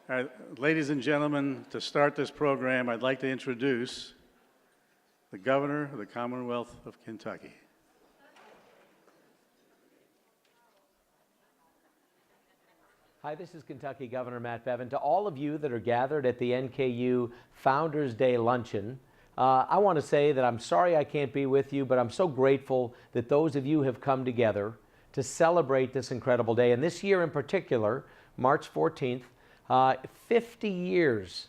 All right, ladies and gentlemen, to start this program, I'd like to introduce the Governor of the Commonwealth of Kentucky. Hi, this is Kentucky Governor Matt Bevin. To all of you that are gathered at the NKU Founders Day Luncheon, I want to say that I'm sorry I can't be with you, but I'm so grateful that those of you have come together to celebrate this incredible day. And this year in particular, March 14th, 50 years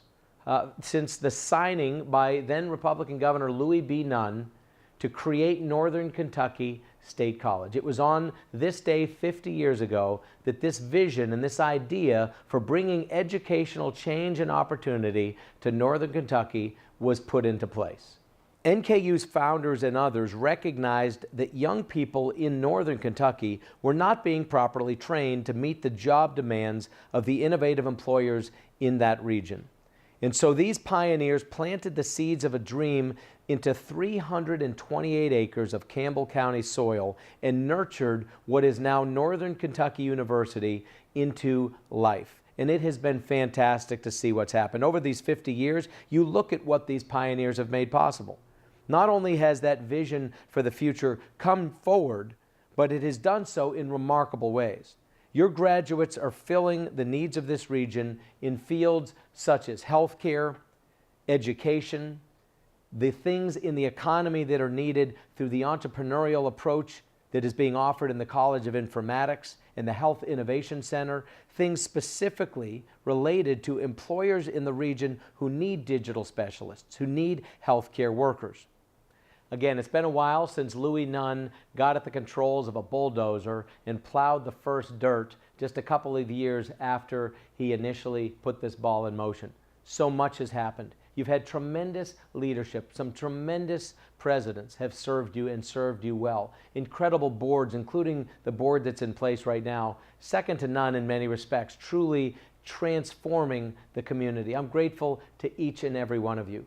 since the signing by then Republican Governor Louis B. Nunn to create Northern Kentucky State College. It was on this day 50 years ago that this vision and this idea for bringing educational change and opportunity to Northern Kentucky was put into place. NKU's founders and others recognized that young people in Northern Kentucky were not being properly trained to meet the job demands of the innovative employers in that region. And so these pioneers planted the seeds of a dream into 328 acres of Campbell County soil and nurtured what is now Northern Kentucky University into life. And it has been fantastic to see what's happened. Over these 50 years, you look at what these pioneers have made possible. Not only has that vision for the future come forward, but it has done so in remarkable ways. Your graduates are filling the needs of this region in fields such as healthcare, education, the things in the economy that are needed through the entrepreneurial approach that is being offered in the College of Informatics and the Health Innovation Center, things specifically related to employers in the region who need digital specialists, who need healthcare workers. Again, it's been a while since Louis Nunn got at the controls of a bulldozer and plowed the first dirt just a couple of years after he initially put this ball in motion. So much has happened. You've had tremendous leadership. Some tremendous presidents have served you and served you well. Incredible boards, including the board that's in place right now, second to none in many respects, truly transforming the community. I'm grateful to each and every one of you.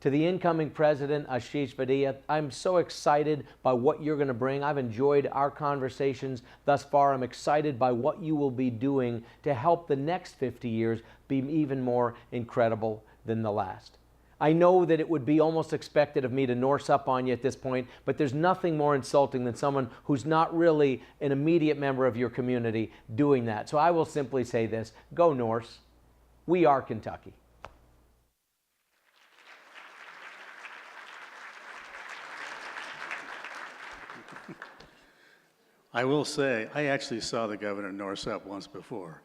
To the incoming president, Ashish Vadia, I'm so excited by what you're going to bring. I've enjoyed our conversations thus far. I'm excited by what you will be doing to help the next 50 years be even more incredible than the last. I know that it would be almost expected of me to Norse up on you at this point, but there's nothing more insulting than someone who's not really an immediate member of your community doing that. So I will simply say this: go Norse. We are Kentucky. I will say, I actually saw the governor Norse up once before.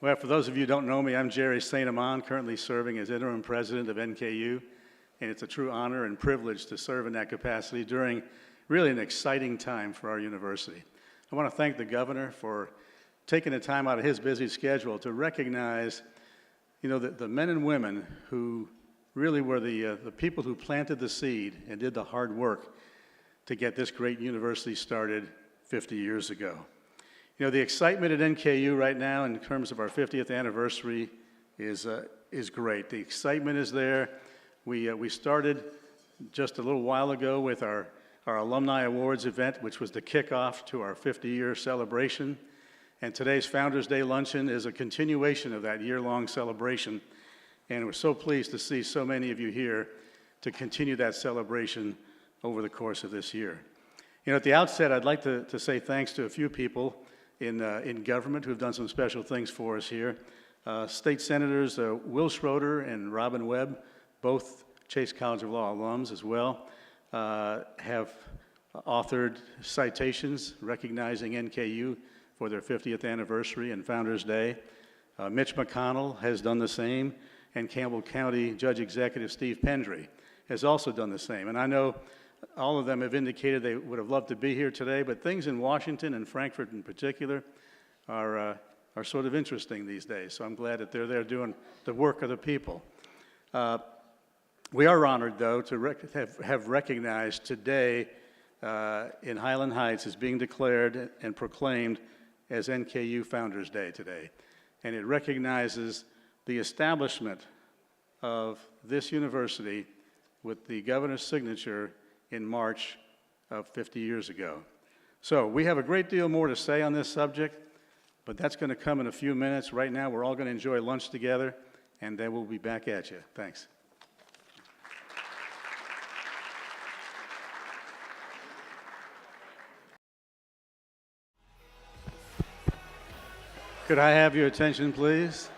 Well, for those of you who don't know me, I'm Jerry St. Amand, currently serving as interim president of NKU, and it's a true honor and privilege to serve in that capacity during really an exciting time for our university. I want to thank the governor for taking the time out of his busy schedule to recognize, the men and women who really were the people who planted the seed and did the hard work to get this great university started 50 years ago. The excitement at NKU right now in terms of our 50th anniversary is great. The excitement is there. We started just a little while ago with our Alumni Awards event, which was the kickoff to our 50-year celebration. And today's Founders Day Luncheon is a continuation of that year-long celebration. And we're so pleased to see so many of you here to continue that celebration over the course of this year. At the outset, I'd like to say thanks to a few people in government who have done some special things for us here. State Senators Will Schroeder and Robin Webb, both Chase College of Law alums as well, have authored citations recognizing NKU for their 50th anniversary and Founders Day. Mitch McConnell has done the same, and Campbell County Judge Executive Steve Pendry has also done the same. And I know all of them have indicated they would have loved to be here today, but things in Washington and Frankfurt in particular are sort of interesting these days. So I'm glad that they're there doing the work of the people. We are honored, though, to have recognized today in Highland Heights as being declared and proclaimed as NKU Founders Day today. And it recognizes the establishment of this university with the governor's signature in March of 50 years ago. So we have a great deal more to say on this subject, But that's going to come in a few minutes. Right now, we're all going to enjoy lunch together, and then we'll be back at you. Thanks. Could I have your attention, please?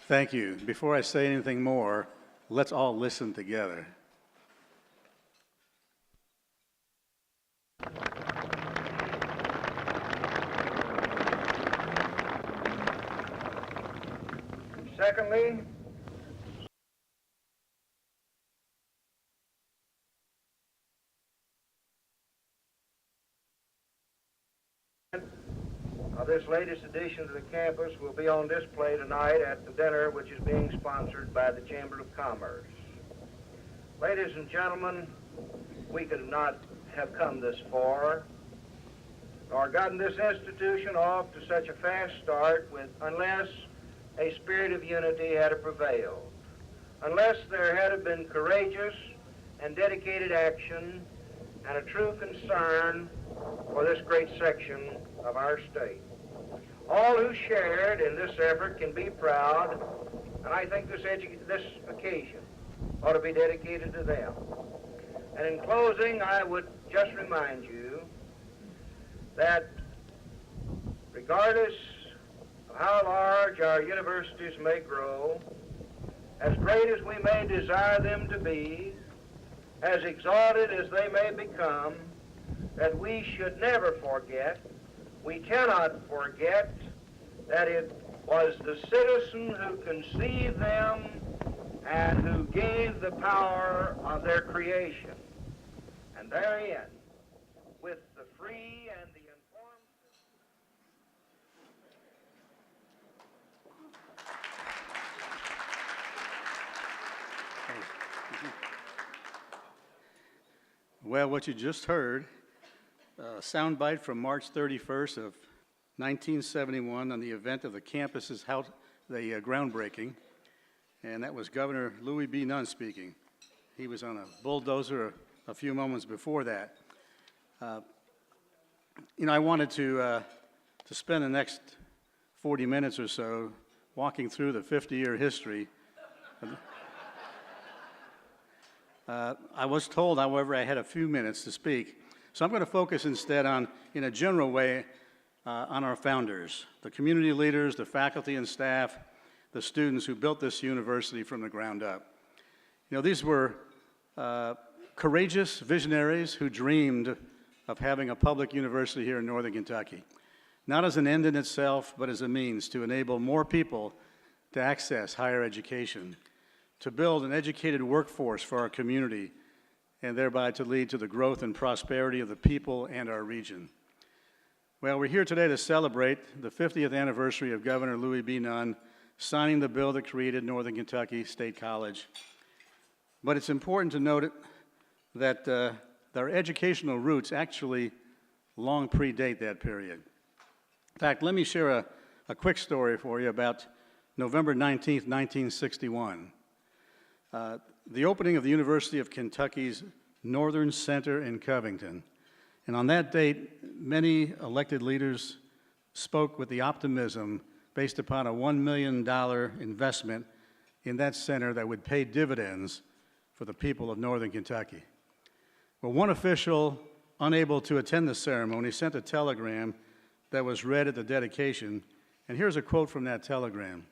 Thank you. Before I say anything more, let's all listen together. Secondly, this latest addition to the campus will be on display tonight at the dinner which is being sponsored by the Chamber of Commerce. Ladies and gentlemen, we could not have come this far nor gotten this institution off to such a fast start unless a spirit of unity had prevailed, unless there had been courageous and dedicated action and a true concern for this great section of our state. All who shared in this effort can be proud, and I think this occasion ought to be dedicated to them. And in closing, I would just remind you that regardless of how large our universities may grow, as great as we may desire them to be, as exalted as they may become, that we should never forget, we cannot forget, that it was the citizen who conceived them and who gave the power of their creation. And therein, with the free and the informed... Well, what you just heard, a soundbite from March 31st of 1971 on the event of the campus's groundbreaking, and that was Governor Louis B. Nunn speaking. He was on a bulldozer a few moments before that. I wanted to spend the next 40 minutes or so walking through the 50-year history. I was told, however, I had a few minutes to speak. So I'm going to focus instead on, in a general way, on our founders, the community leaders, the faculty and staff, the students who built this university from the ground up. These were courageous visionaries who dreamed of having a public university here in Northern Kentucky, not as an end in itself, but as a means to enable more people to access higher education, to build an educated workforce for our community, and thereby to lead to the growth and prosperity of the people and our region. Well, we're here today to celebrate the 50th anniversary of Governor Louis B. Nunn signing the bill that created Northern Kentucky State College. But it's important to note that our educational roots actually long predate that period. In fact, let me share a quick story for you about November 19th, 1961. The opening of the University of Kentucky's Northern Center in Covington. And on that date, many elected leaders spoke with the optimism based upon a $1 million investment in that center that would pay dividends for the people of Northern Kentucky. Well, one official, unable to attend the ceremony, sent a telegram that was read at the dedication, and here's a quote from that telegram.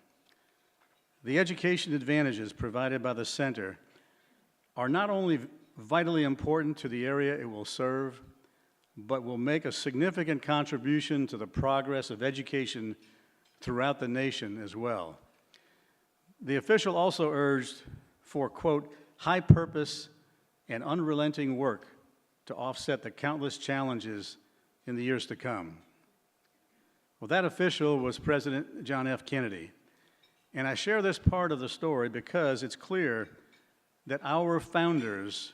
"The education advantages provided by the center are not only vitally important to the area it will serve, but will make a significant contribution to the progress of education throughout the nation as well." The official also urged for, quote, "high purpose and unrelenting work to offset the countless challenges in the years to come." Well, that official was President John F. Kennedy. And I share this part of the story because it's clear that our founders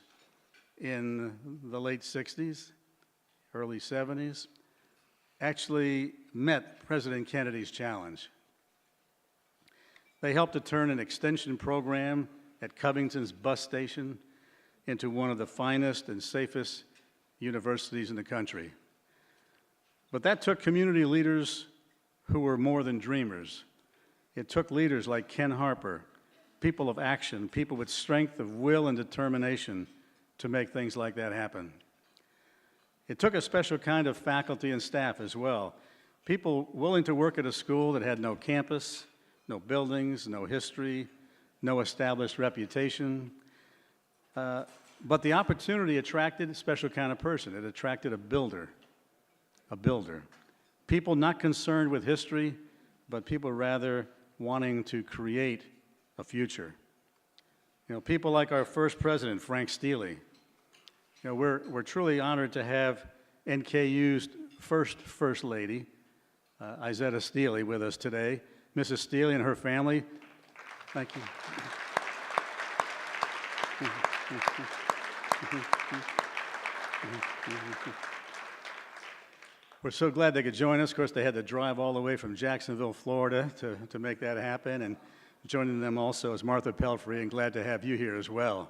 in the late 60s, early 70s, actually met President Kennedy's challenge. They helped to turn an extension program at Covington's bus station into one of the finest and safest universities in the country. But that took community leaders who were more than dreamers. It took leaders like Ken Harper, people of action, people with strength of will and determination to make things like that happen. It took a special kind of faculty and staff as well. People willing to work at a school that had no campus, no buildings, no history, no established reputation. But the opportunity attracted a special kind of person. It attracted a builder. People not concerned with history, but people rather wanting to create a future. People like our first president, Frank Steele. We're truly honored to have NKU's First Lady, Izetta Steele, with us today. Mrs. Steele and her family, thank you. We're so glad they could join us. Of course, they had to drive all the way from Jacksonville, Florida to make that happen. And joining them also is Martha Pelfrey, and glad to have you here as well.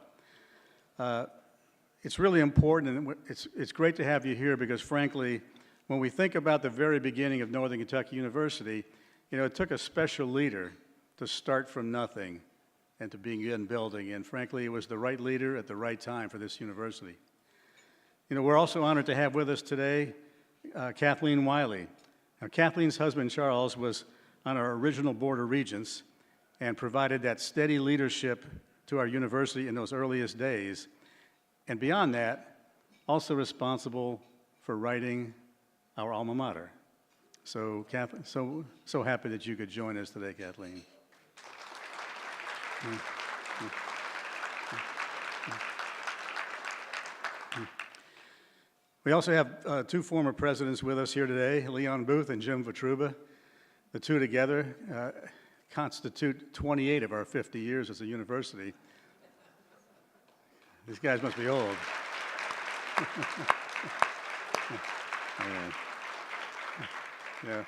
It's really important, and it's great to have you here because, frankly, when we think about the very beginning of Northern Kentucky University, it took a special leader to start from nothing and to begin building. And frankly, it was the right leader at the right time for this university. We're also honored to have with us today Kathleen Wiley. Now, Kathleen's husband, Charles, was on our original Board of Regents and provided that steady leadership to our university in those earliest days. And beyond that, also responsible for writing our alma mater. So, so happy that you could join us today, Kathleen. We also have two former presidents with us here today, Leon Booth and Jim Vitruba. The two together constitute 28 of our 50 years as a university. These guys must be old. Yeah.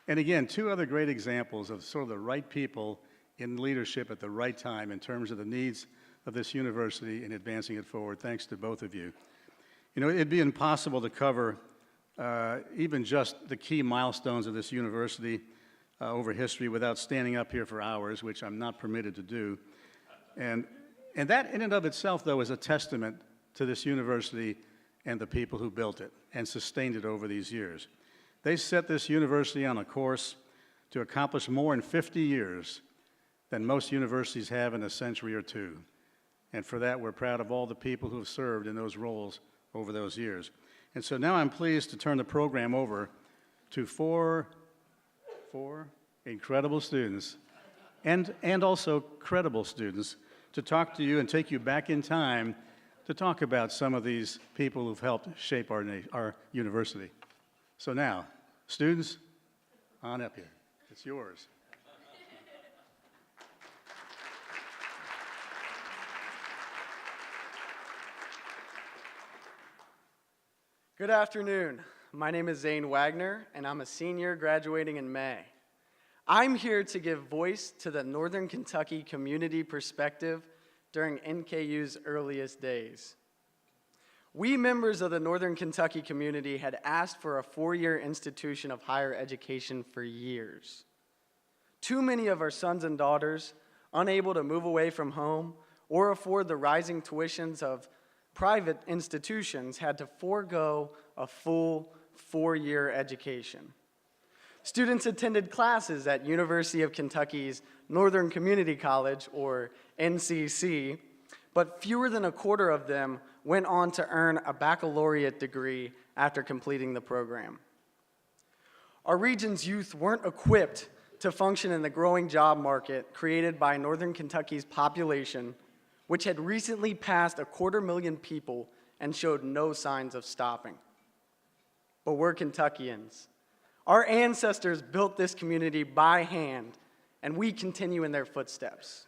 And again, two other great examples of sort of the right people in leadership at the right time in terms of the needs of this university and advancing it forward. Thanks to both of you. It'd be impossible to cover even just the key milestones of this university over history without standing up here for hours, which I'm not permitted to do. And that in and of itself, though, is a testament to this university and the people who built it and sustained it over these years. They set this university on a course to accomplish more in 50 years than most universities have in a century or two. And for that, we're proud of all the people who have served in those roles over those years. And so now I'm pleased to turn the program over to four incredible students and also credible students to talk to you and take you back in time to talk about some of these people who've helped shape our university. So now, students, on up here. It's yours. Good afternoon. My name is Zane Wagner, and I'm a senior graduating in May. I'm here to give voice to the Northern Kentucky community perspective during NKU's earliest days. We members of the Northern Kentucky community had asked for a four-year institution of higher education for years. Too many of our sons and daughters, unable to move away from home or afford the rising tuitions of private institutions, had to forego a full four-year education. Students attended classes at University of Kentucky's Northern Community College, or NCC, but fewer than a quarter of them went on to earn a baccalaureate degree after completing the program. Our region's youth weren't equipped to function in the growing job market created by Northern Kentucky's population, which had recently passed 250,000 people and showed no signs of stopping. But we're Kentuckians. Our ancestors built this community by hand, and we continue in their footsteps.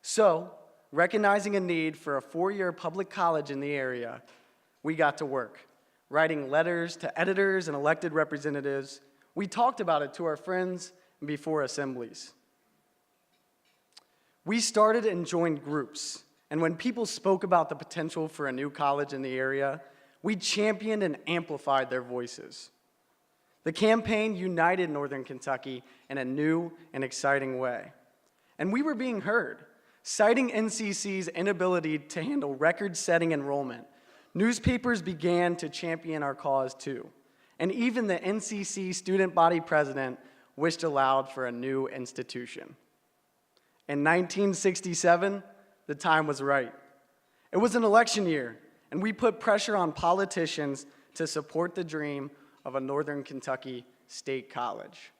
So, recognizing a need for a four-year public college in the area, we got to work, writing letters to editors and elected representatives. We talked about it to our friends before assemblies. We started and joined groups, and when people spoke about the potential for a new college in the area, We championed and amplified their voices. The campaign united Northern Kentucky in a new and exciting way. And we were being heard. Citing NCC's inability to handle record-setting enrollment, newspapers began to champion our cause too. And even the NCC student body president wished aloud for a new institution. In 1967, the time was right. It was an election year, and we put pressure on politicians to support the dream of a Northern Kentucky state college.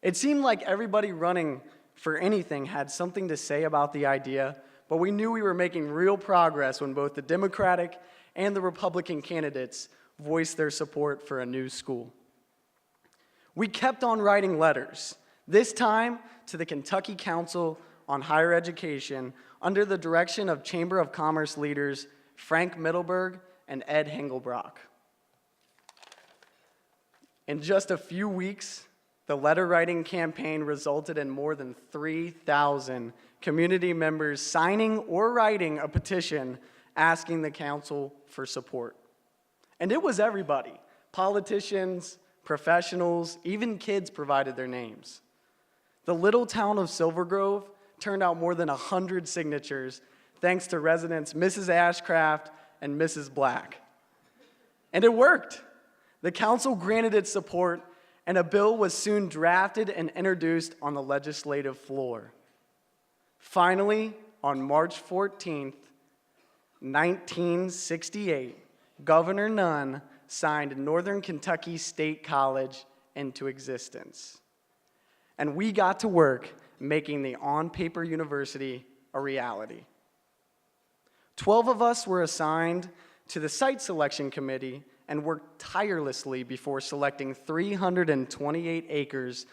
It seemed like everybody running for anything had something to say about the idea, but we knew we were making real progress when both the Democratic and the Republican candidates voiced their support for a new school. We kept on writing letters, this time to the Kentucky Council on Higher Education under the direction of Chamber of Commerce leaders Frank Middleburg and Ed Hengelbrock. In just a few weeks, the letter-writing campaign resulted in more than 3,000 community members signing or writing a petition asking the council for support. And it was everybody. Politicians, professionals, even kids provided their names. The little town of Silver Grove turned out more than 100 signatures thanks to residents Mrs. Ashcraft and Mrs. Black. And it worked. The council granted its support, and a bill was soon drafted and introduced on the legislative floor. Finally, on March 14th, 1968, Governor Nunn signed Northern Kentucky State College into existence. And we got to work making the on-paper university a reality. 12 of us were assigned to the site selection committee and worked tirelessly before selecting 328 acres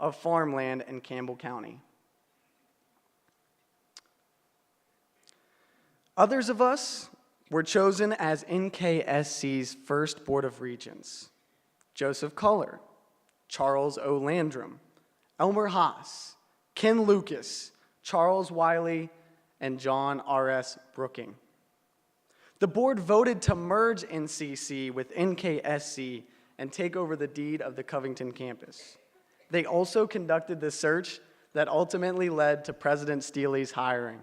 of farmland in Campbell County. Others of us were chosen as NKSC's first Board of Regents: Joseph Culler, Charles O. Landrum, Elmer Haas, Ken Lucas, Charles Wiley, and John R.S. Brooking. The board voted to merge NCC with NKSC and take over the deed of the Covington campus. They also conducted the search that ultimately led to President Steely's hiring.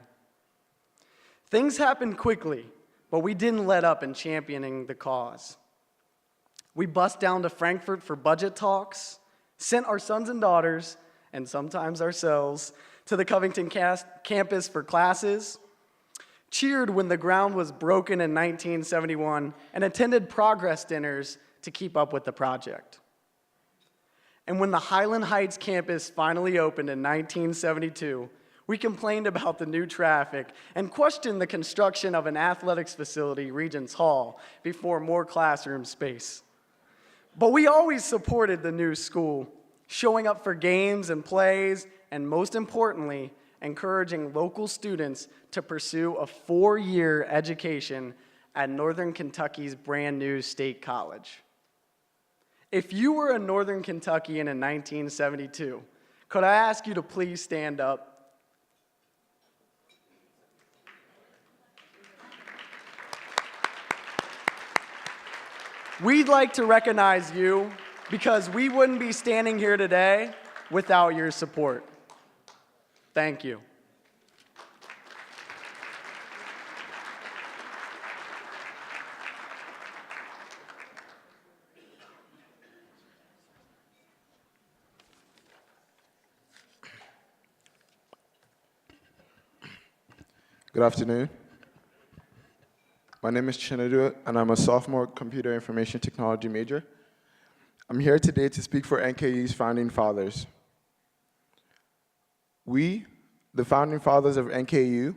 Things happened quickly, but we didn't let up in championing the cause. We bussed down to Frankfort for budget talks, sent our sons and daughters, and sometimes ourselves, to the Covington campus for classes, cheered when the ground was broken in 1971, and attended progress dinners to keep up with the project. And when the Highland Heights campus finally opened in 1972, we complained about the new traffic and questioned the construction of an athletics facility, Regents Hall, before more classroom space. But we always supported the new school, showing up for games and plays, and most importantly, encouraging local students to pursue a 4-year education at Northern Kentucky's brand new state college. If you were a Northern Kentuckian in 1972, could I ask you to please stand up? We'd like to recognize you because we wouldn't be standing here today without your support. Thank you. Good afternoon. My name is Chinedu, and I'm a sophomore computer information technology major. I'm here today to speak for NKU's founding fathers. We, the founding fathers of NKU,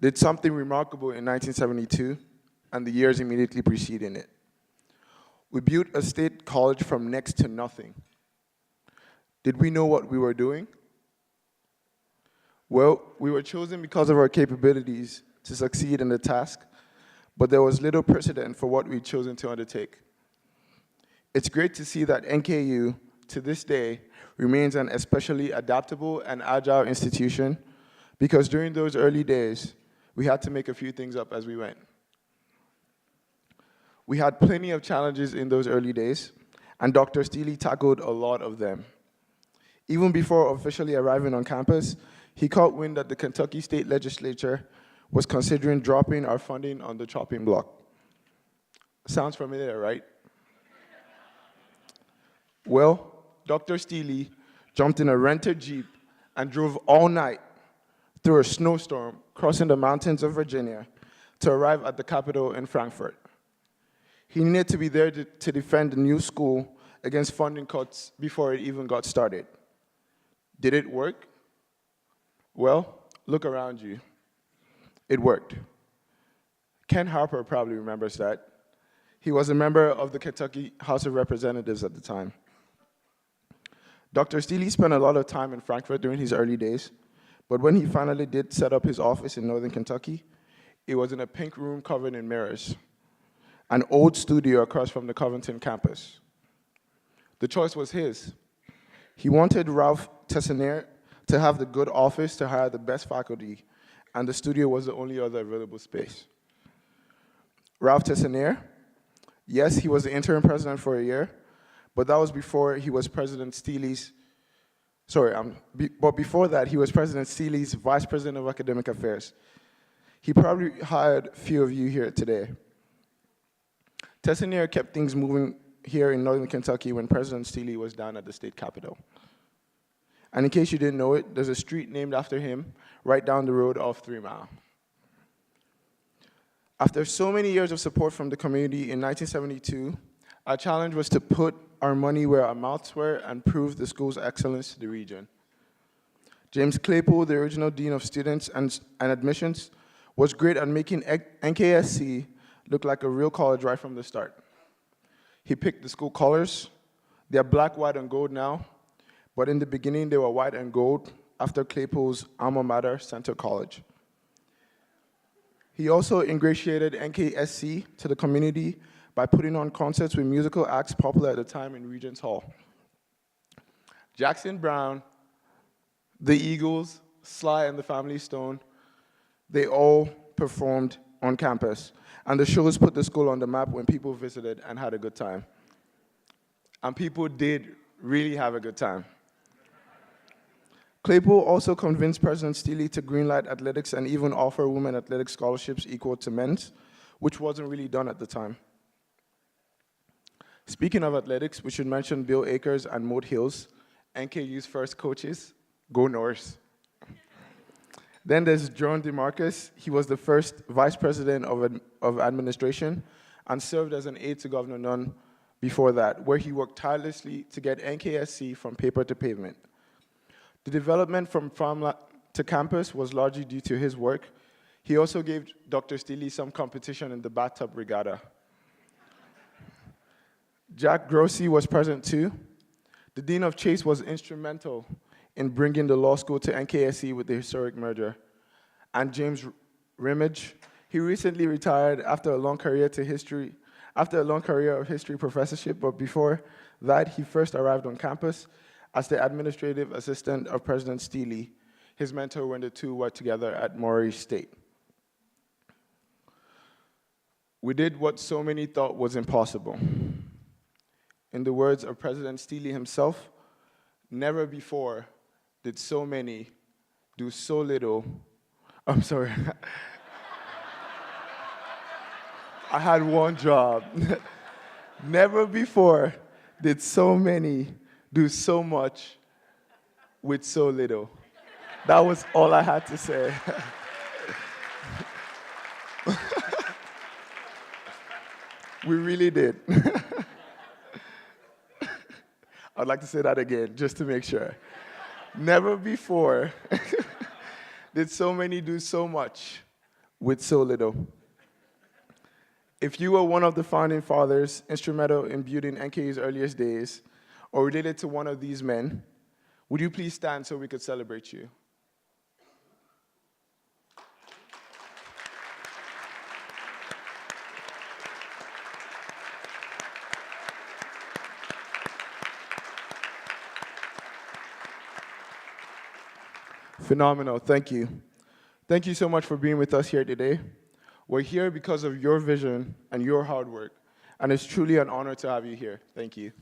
did something remarkable in 1972 and the years immediately preceding it. We built a state college from next to nothing. Did we know what we were doing? Well, we were chosen because of our capabilities to succeed in the task, but there was little precedent for what we'd chosen to undertake. It's great to see that NKU, to this day, remains an especially adaptable and agile institution, because during those early days, we had to make a few things up as we went. We had plenty of challenges in those early days, and Dr. Steele tackled a lot of them. Even before officially arriving on campus, he caught wind that the Kentucky State Legislature was considering dropping our funding on the chopping block. Sounds familiar, right? Well, Dr. Steele jumped in a rented Jeep and drove all night through a snowstorm, crossing the mountains of Virginia to arrive at the Capitol in Frankfurt. He needed to be there to defend the new school against funding cuts before it even got started. Did it work? Well, look around you. It worked. Ken Harper probably remembers that. He was a member of the Kentucky House of Representatives at the time. Dr. Steele spent a lot of time in Frankfurt during his early days, but when he finally did set up his office in northern Kentucky, it was in a pink room covered in mirrors, an old studio across from the Covington campus. The choice was his. He wanted Ralph Tessanier to have the good office to hire the best faculty, and the studio was the only other available space. Ralph Tessanier, yes, he was the interim president for a year, but that was before he was President Steele's, but before that, he was President Steele's Vice President of Academic Affairs. He probably hired a few of you here today. Tessanier kept things moving here in northern Kentucky when President Steele was down at the state capitol. And in case you didn't know it, there's a street named after him right down the road off 3 Mile. After so many years of support from the community in 1972, our challenge was to put our money where our mouths were and prove the school's excellence to the region. James Claypool, the original Dean of Students and Admissions, was great at making NKSC look like a real college right from the start. He picked the school colors. They're black, white, and gold now, but in the beginning they were white and gold after Claypool's alma mater, Center College. He also ingratiated NKSC to the community by putting on concerts with musical acts popular at the time in Regents Hall. Jackson Browne, the Eagles, Sly and the Family Stone, they all performed on campus, and the shows put the school on the map when people visited and had a good time. And people did really have a good time. Claypool also convinced President Steele to greenlight athletics and even offer women athletic scholarships equal to men's, which wasn't really done at the time. Speaking of athletics, we should mention Bill Akers and Moat Hills, NKU's first coaches. Go Norse. Then there's John DeMarcus. He was the first vice president of administration and served as an aide to Governor Nunn before that, where he worked tirelessly to get NKSC from paper to pavement. The development from farm to campus was largely due to his work. He also gave Dr. Steele some competition in the bathtub regatta. Jack Grossi was present too. The Dean of Chase was instrumental in bringing the law school to NKSC with the historic merger. And James Rimmage, he recently retired after a long career of history professorship, but before that, he first arrived on campus as the administrative assistant of President Steele, his mentor when the two worked together at Maury State. We did what so many thought was impossible. In the words of President Steele himself, never before did so many do so little. I'm sorry. I had one job. Never before did so many do so much with so little. That was all I had to say. We really did. I'd like to say that again, just to make sure. Never before did so many do so much with so little. If you were one of the founding fathers instrumental in building NKU's earliest days, or related to one of these men, would you please stand so we could celebrate you? Phenomenal, thank you. Thank you so much for being with us here today. We're here because of your vision and your hard work, And it's truly an honor to have you here. Thank you.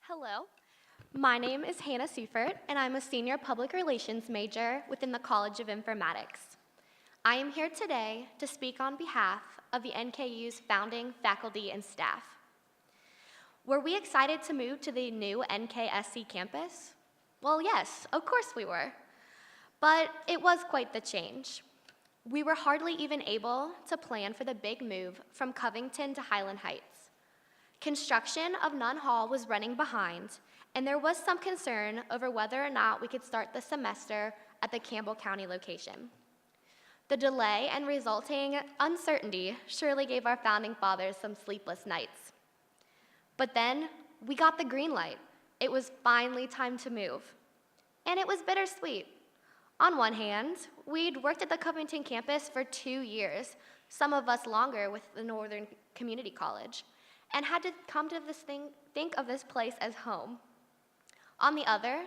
Hello, my name is Hannah Seifert, and I'm a senior public relations major within the College of Informatics. I am here today to speak on behalf of the NKU's founding faculty and staff. Were we excited to move to the new NKSC campus? Well, yes, of course we were. But it was quite the change. We were hardly even able to plan for the big move from Covington to Highland Heights. Construction of Nunn Hall was running behind, and there was some concern over whether or not we could start the semester at the Campbell County location. The delay and resulting uncertainty surely gave our founding fathers some sleepless nights. But then we got the green light. It was finally time to move. And it was bittersweet. On one hand, we'd worked at the Covington campus for 2 years, some of us longer with the Northern Community College, and had to come to think of this place as home. On the other,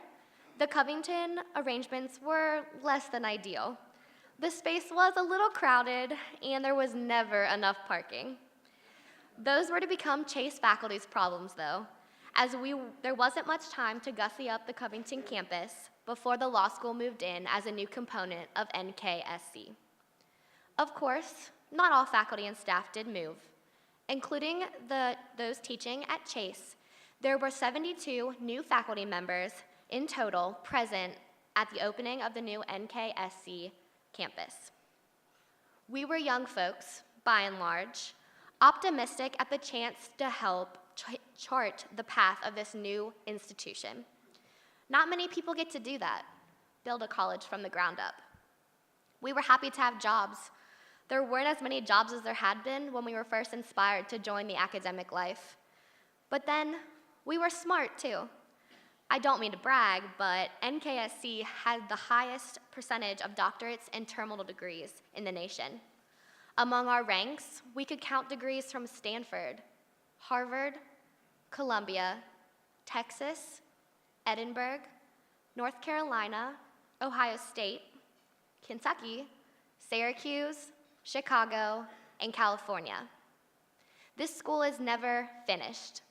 the Covington arrangements were less than ideal. The space was a little crowded, and there was never enough parking. Those were to become Chase faculty's problems, though, as there wasn't much time to gussy up the Covington campus before the law school moved in as a new component of NKSC. Of course, not all faculty and staff did move. Including those teaching at Chase, there were 72 new faculty members in total present at the opening of the new NKSC campus. We were young folks, by and large, optimistic at the chance to help chart the path of this new institution. Not many people get to do that, build a college from the ground up. We were happy to have jobs. There weren't as many jobs as there had been when we were first inspired to join the academic life. But then, we were smart too. I don't mean to brag, but NKSC had the highest percentage of doctorates and terminal degrees in the nation. Among our ranks, we could count degrees from Stanford, Harvard, Columbia, Texas, Edinburgh, North Carolina, Ohio State, Kentucky, Syracuse, Chicago, and California. This school is never finished.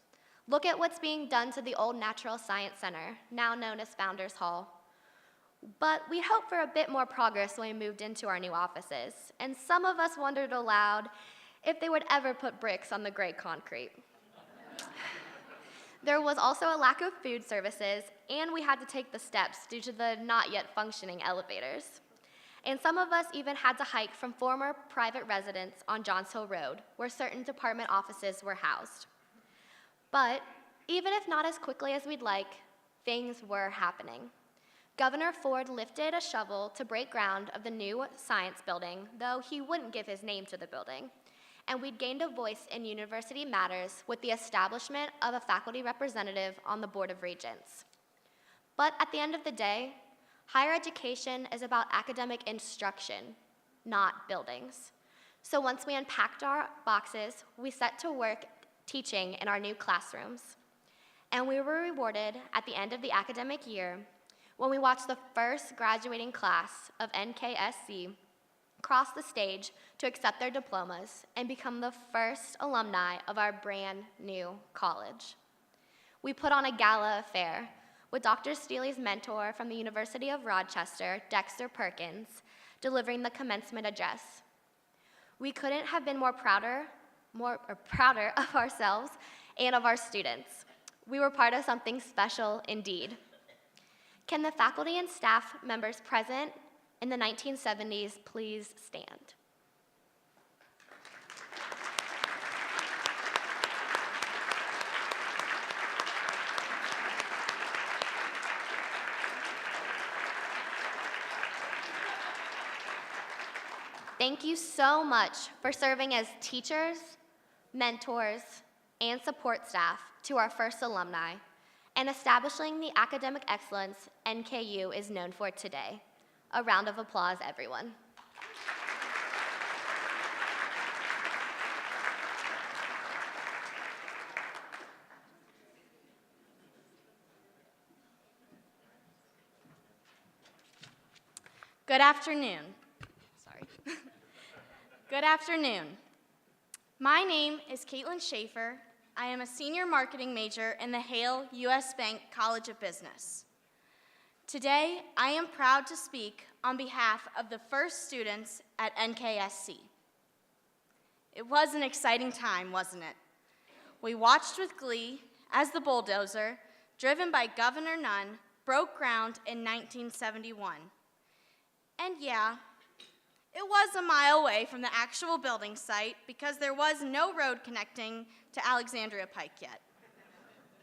Look at what's being done to the old Natural Science Center, now known as Founders Hall. But we hoped for a bit more progress when we moved into our new offices, and some of us wondered aloud if they would ever put bricks on the gray concrete. There was also a lack of food services, and we had to take the steps due to the not yet functioning elevators. And some of us even had to hike from former private residence on Johns Hill Road, where certain department offices were housed. But even if not as quickly as we'd like, things were happening. Governor Ford lifted a shovel to break ground of the new science building, though he wouldn't give his name to the building. And we'd gained a voice in University Matters with the establishment of a faculty representative on the Board of Regents. But at the end of the day, higher education is about academic instruction, not buildings. So once we unpacked our boxes, we set to work teaching in our new classrooms. And we were rewarded at the end of the academic year when we watched the first graduating class of NKSC cross the stage to accept their diplomas and become the first alumni of our brand new college. We put on a gala affair with Dr. Steele's mentor from the University of Rochester, Dexter Perkins, delivering the commencement address. We couldn't have been more prouder of ourselves and of our students. We were part of something special indeed. Can the faculty and staff members present in the 1970s please stand? Thank you so much for serving as teachers, mentors, and support staff to our first alumni and establishing the academic excellence NKU is known for today. A round of applause, everyone. Good afternoon. Sorry. Good afternoon. My name is Caitlin Schaefer. I am a senior marketing major in the Hale U.S. Bank College of Business. Today, I am proud to speak on behalf of the first students at NKSC. It was an exciting time, wasn't it? We watched with glee as the bulldozer, driven by Governor Nunn, broke ground in 1971. And yeah, it was a mile away from the actual building site because there was no road connecting to Alexandria Pike yet.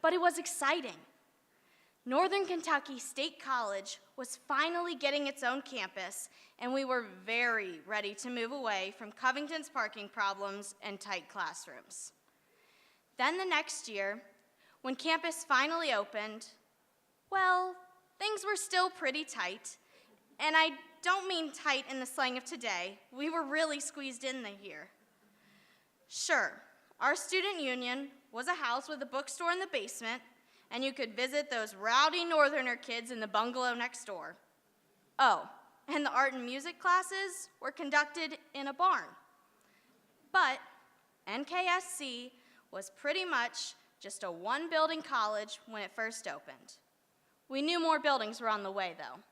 But it was exciting. Northern Kentucky State College was finally getting its own campus, and we were very ready to move away from Covington's parking problems and tight classrooms. Then the next year, when campus finally opened, well, things were still pretty tight, and I don't mean tight in the slang of today. We were really squeezed in here. Sure, our student union was a house with a bookstore in the basement, and you could visit those rowdy Northerner kids in the bungalow next door. Oh, and the art and music classes were conducted in a barn. But NKSC was pretty much just a one-building college when it first opened. We knew more buildings were on the way, though.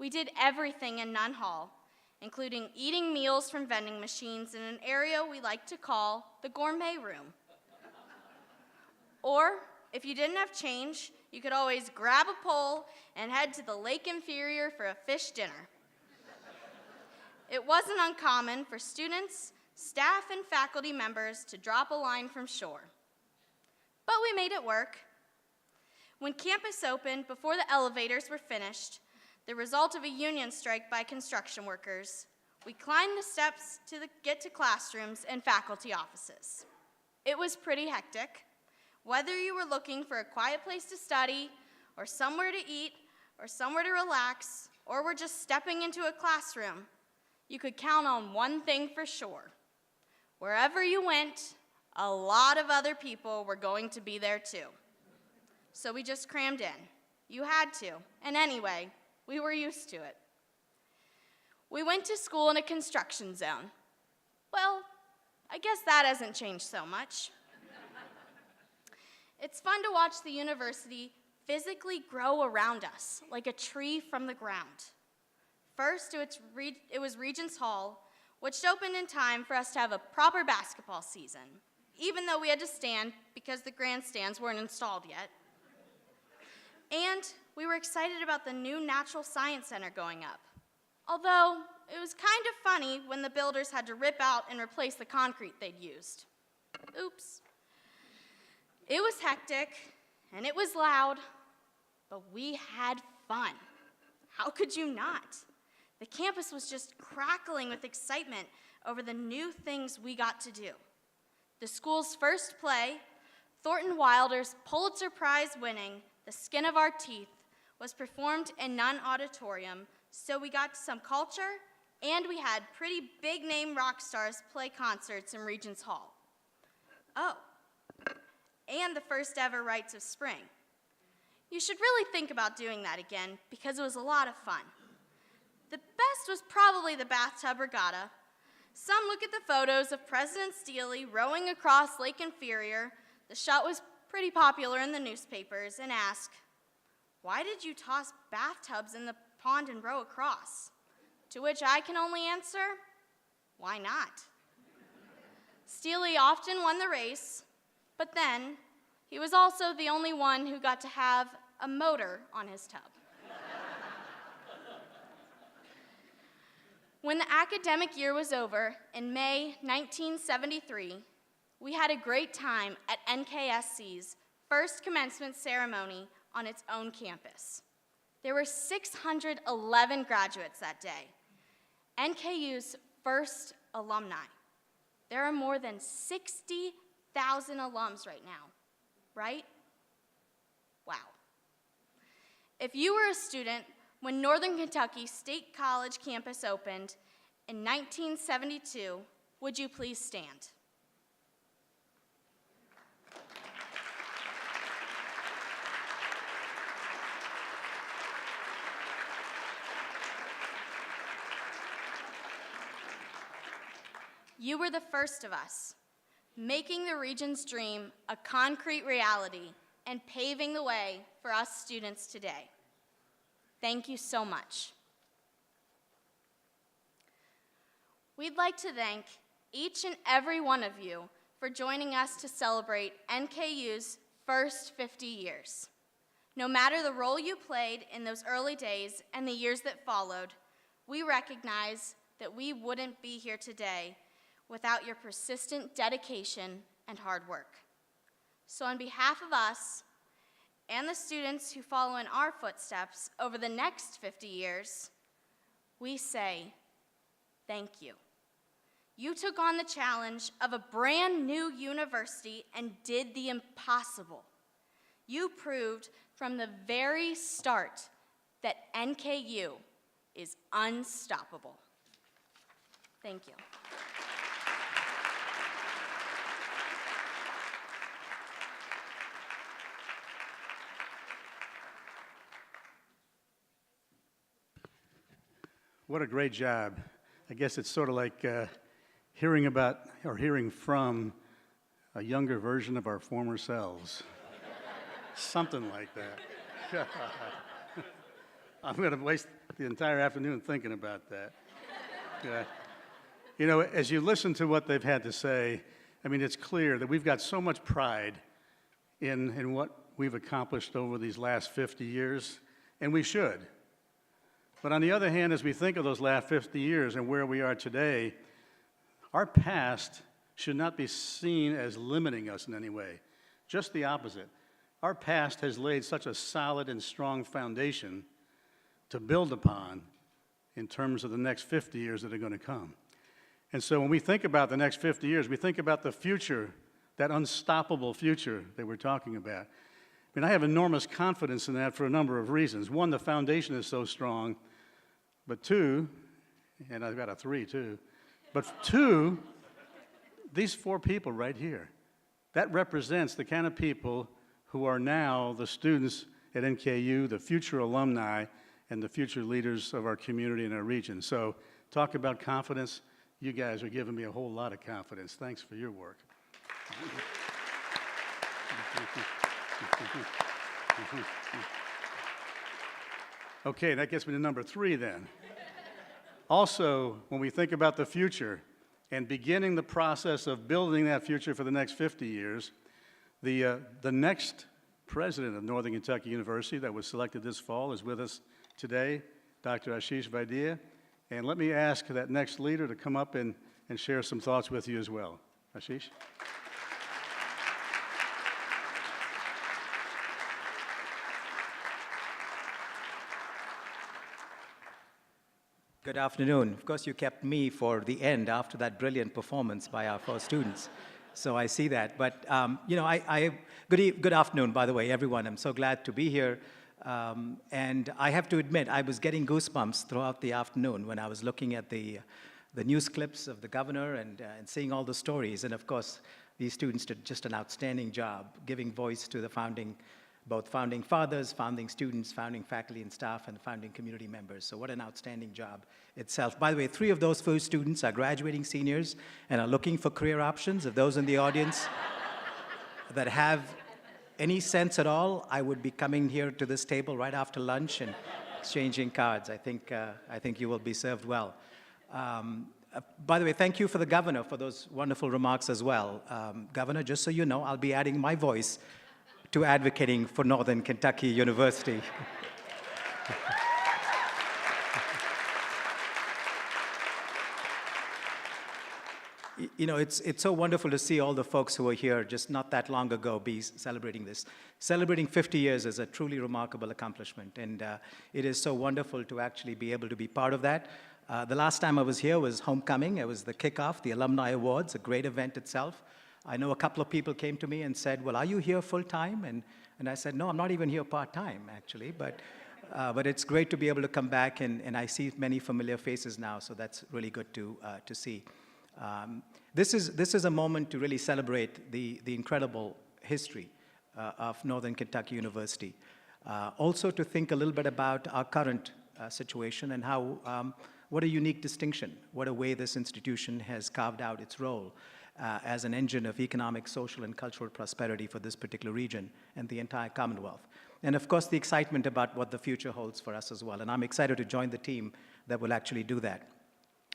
We did everything in Nunn Hall, including eating meals from vending machines in an area we like to call the gourmet room. Or, if you didn't have change, you could always grab a pole and head to the Lake Inferior for a fish dinner. It wasn't uncommon for students, staff, and faculty members to drop a line from shore. But we made it work. When campus opened before the elevators were finished, the result of a union strike by construction workers, we climbed the steps to get to classrooms and faculty offices. It was pretty hectic. Whether you were looking for a quiet place to study, or somewhere to eat, or somewhere to relax, or were just stepping into a classroom, you could count on one thing for sure. Wherever you went, a lot of other people were going to be there too. So we just crammed in. You had to, and anyway, we were used to it. We went to school in a construction zone. Well, I guess that hasn't changed so much. It's fun to watch the university physically grow around us like a tree from the ground. First, it was Regents Hall, which opened in time for us to have a proper basketball season, even though we had to stand because the grandstands weren't installed yet. And we were excited about the new Natural Science Center going up, although it was kind of funny when the builders had to rip out and replace the concrete they'd used. Oops. It was hectic, and it was loud, but we had fun. How could you not? The campus was just crackling with excitement over the new things we got to do. The school's first play, Thornton Wilder's Pulitzer Prize-winning The Skin of Our Teeth, was performed in Nunn Auditorium, so we got some culture, and we had pretty big-name rock stars play concerts in Regents Hall. Oh, and the first ever Rites of Spring. You should really think about doing that again because it was a lot of fun. The best was probably the bathtub regatta. Some look at the photos of President Steele rowing across Lake Inferior. The shot was pretty popular in the newspapers and ask, "Why did you toss bathtubs in the pond and row across?" To which I can only answer, why not? Steele often won the race, but then he was also the only one who got to have a motor on his tub. When the academic year was over in May 1973, we had a great time at NKSC's first commencement ceremony on its own campus. There were 611 graduates that day, NKU's first alumni. There are more than 60,000 alums right now, right? Wow. If you were a student when Northern Kentucky State College campus opened in 1972, would you please stand? You were the first of us, making the region's dream a concrete reality and paving the way for us students today. Thank you so much. We'd like to thank each and every one of you for joining us to celebrate NKU's first 50 years. No matter the role you played in those early days and the years that followed, we recognize that we wouldn't be here today without your persistent dedication and hard work. So on behalf of us and the students who follow in our footsteps over the next 50 years, we say thank you. You took on the challenge of a brand new university and did the impossible. You proved from the very start that NKU is unstoppable. Thank you. What a great job. I guess it's sort of like hearing about or hearing from a younger version of our former selves. Something like that. I'm going to waste the entire afternoon thinking about that. You know, as you listen to what they've had to say, I mean, it's clear that we've got so much pride in what we've accomplished over these last 50 years, and we should. But on the other hand, as we think of those last 50 years and where we are today, our past should not be seen as limiting us in any way. Just the opposite. Our past has laid such a solid and strong foundation to build upon in terms of the next 50 years that are going to come. And so when we think about the next 50 years, we think about the future, that unstoppable future that we're talking about. I mean, I have enormous confidence in that for a number of reasons. One, the foundation is so strong, but two, and I've got a three too, but two, these four people right here, that represents the kind of people who are now the students at NKU, the future alumni, and the future leaders of our community and our region. So talk about confidence. You guys are giving me a whole lot of confidence. Thanks for your work. Okay, that gets me to number three then. Also, when we think about the future and beginning the process of building that future for the next 50 years, the next president of Northern Kentucky University that was selected this fall is with us today, Dr. Ashish Vaidya. And let me ask that next leader to come up and share some thoughts with you as well. Ashish? Good afternoon. Of course, you kept me for the end after that brilliant performance by our four students. So I see that. But, you know, good afternoon, by the way, everyone. I'm so glad to be here. And I have to admit, I was getting goosebumps throughout the afternoon when I was looking at the news clips of the governor and seeing all the stories. And of course, these students did just an outstanding job giving voice to the both founding fathers, founding students, founding faculty and staff, and founding community members. So what an outstanding job itself. By the way, 3 of those 4 students are graduating seniors and are looking for career options. If those in the audience that have any sense at all, I would be coming here to this table right after lunch and exchanging cards. I think you will be served well. By the way, thank you for the governor for those wonderful remarks as well. Governor, just so you know, I'll be adding my voice to advocating for Northern Kentucky University. You know, it's so wonderful to see all the folks who were here just not that long ago be celebrating this. Celebrating 50 years is a truly remarkable accomplishment, and it is so wonderful to actually be able to be part of that. The last time I was here was homecoming. It was the kickoff, the Alumni Awards, a great event itself. I know a couple of people came to me and said, well, are you here full-time? And I said, no, I'm not even here part-time, actually, but it's great to be able to come back, and I see many familiar faces now, so that's really good to see. This is a moment to really celebrate the incredible history of Northern Kentucky University. Also to think a little bit about our current situation and how What a unique distinction. What a way this institution has carved out its role as an engine of economic, social, and cultural prosperity for this particular region and the entire Commonwealth. And of course, the excitement about what the future holds for us as well. And I'm excited to join the team that will actually do that.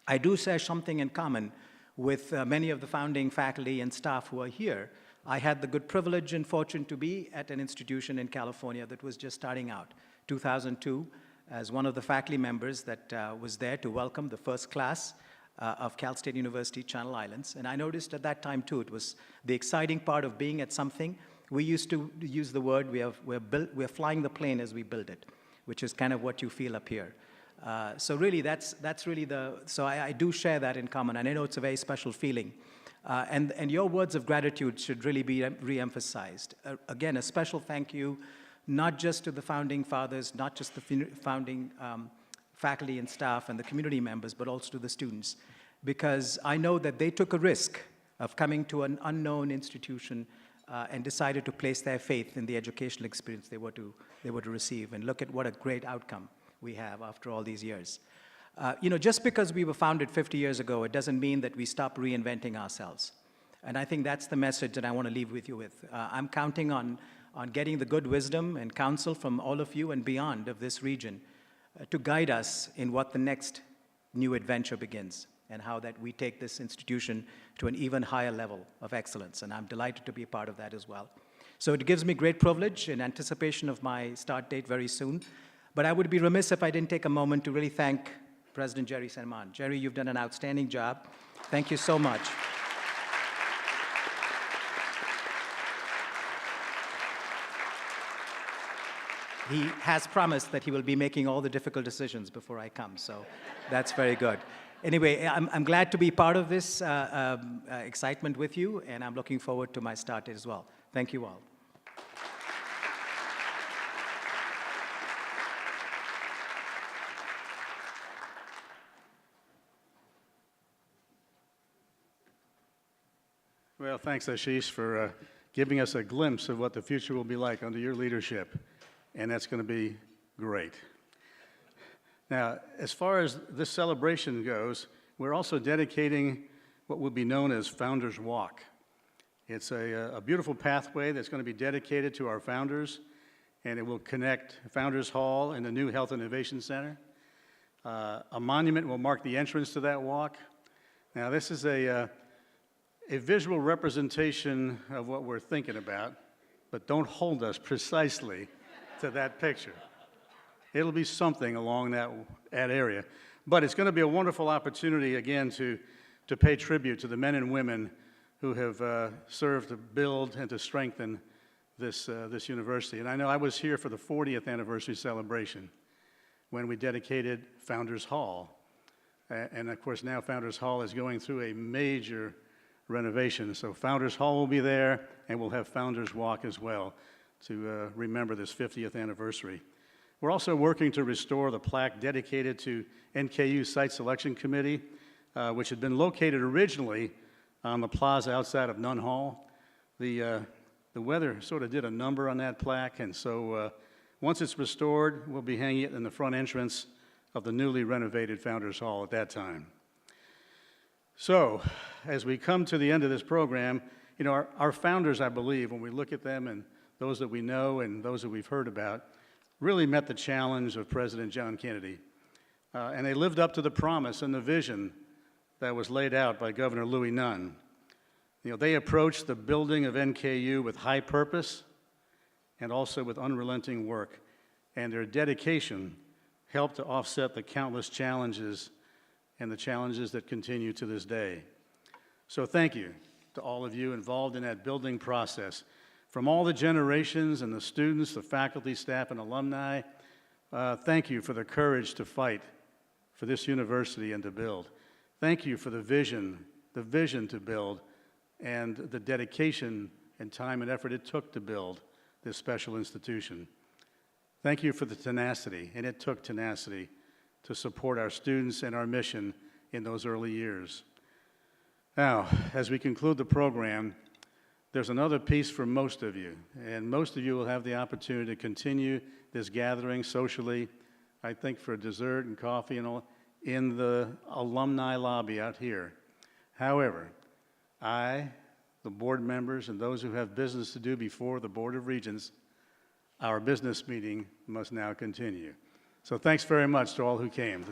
I do share something in common with many of the founding faculty and staff who are here. I had the good privilege and fortune to be at an institution in California that was just starting out, 2002, as one of the faculty members that was there to welcome the first class of Cal State University Channel Islands. And I noticed at that time, too, it was the exciting part of being at something. We used to use the word, we're flying the plane as we build it, which is kind of what you feel up here. So really, that's really so I do share that in common, and I know it's a very special feeling. And your words of gratitude should really be re-emphasized. Again, a special thank you, not just to the founding fathers, not just the founding faculty and staff and the community members, but also to the students, because I know that they took a risk of coming to an unknown institution and decided to place their faith in the educational experience they were to receive. And look at what a great outcome we have after all these years. Just because we were founded 50 years ago, it doesn't mean that we stop reinventing ourselves. And I think that's the message that I want to leave with you with. I'm counting on getting the good wisdom and counsel from all of you and beyond of this region to guide us in what the next new adventure begins and how that we take this institution to an even higher level of excellence. And I'm delighted to be a part of that as well. So it gives me great privilege in anticipation of my start date very soon. But I would be remiss if I didn't take a moment to really thank President Jerry Saint-Amans. Jerry, you've done an outstanding job. Thank you so much. He has promised that he will be making all the difficult decisions before I come, so that's very good. Anyway, I'm glad to be part of this excitement with you, and I'm looking forward to my start as well. Thank you all. Well, thanks, Ashish, for giving us a glimpse of what the future will be like under your leadership, and that's going to be great. Now, as far as this celebration goes, we're also dedicating what will be known as Founders Walk. It's a beautiful pathway that's going to be dedicated to our founders, and it will connect Founders Hall and the new Health Innovation Center. A monument will mark the entrance to that walk. Now, this is a visual representation of what we're thinking about, but don't hold us precisely to that picture. It'll be something along that area. But it's going to be a wonderful opportunity, again, to pay tribute to the men and women who have served to build and to strengthen this university. And I know I was here for the 40th anniversary celebration when we dedicated Founders Hall. And of course, now Founders Hall is going through a major renovation. So Founders Hall will be there, and we'll have Founders Walk as well to remember this 50th anniversary. We're also working to restore the plaque dedicated to NKU Site Selection Committee, which had been located originally on the plaza outside of Nunn Hall. The weather sort of did a number on that plaque, and so once it's restored, we'll be hanging it in the front entrance of the newly renovated Founders Hall at that time. So, as we come to the end of this program, our founders, I believe, when we look at them and those that we know and those that we've heard about, really met the challenge of President John Kennedy. And they lived up to the promise and the vision that was laid out by Governor Louis Nunn. They approached the building of NKU with high purpose and also with unrelenting work. And their dedication helped to offset the countless challenges and the challenges that continue to this day. So thank you to all of you involved in that building process. From all the generations and the students, the faculty, staff, and alumni, thank you for the courage to fight for this university and to build. Thank you for the vision to build, and the dedication and time and effort it took to build this special institution. Thank you for the tenacity, and it took tenacity to support our students and our mission in those early years. Now, as we conclude the program, there's another piece for most of you, and most of you will have the opportunity to continue this gathering socially, I think for dessert and coffee and all, in the alumni lobby out here. However, I, the board members, and those who have business to do before the Board of Regents, our business meeting must now continue. So thanks very much to all who came.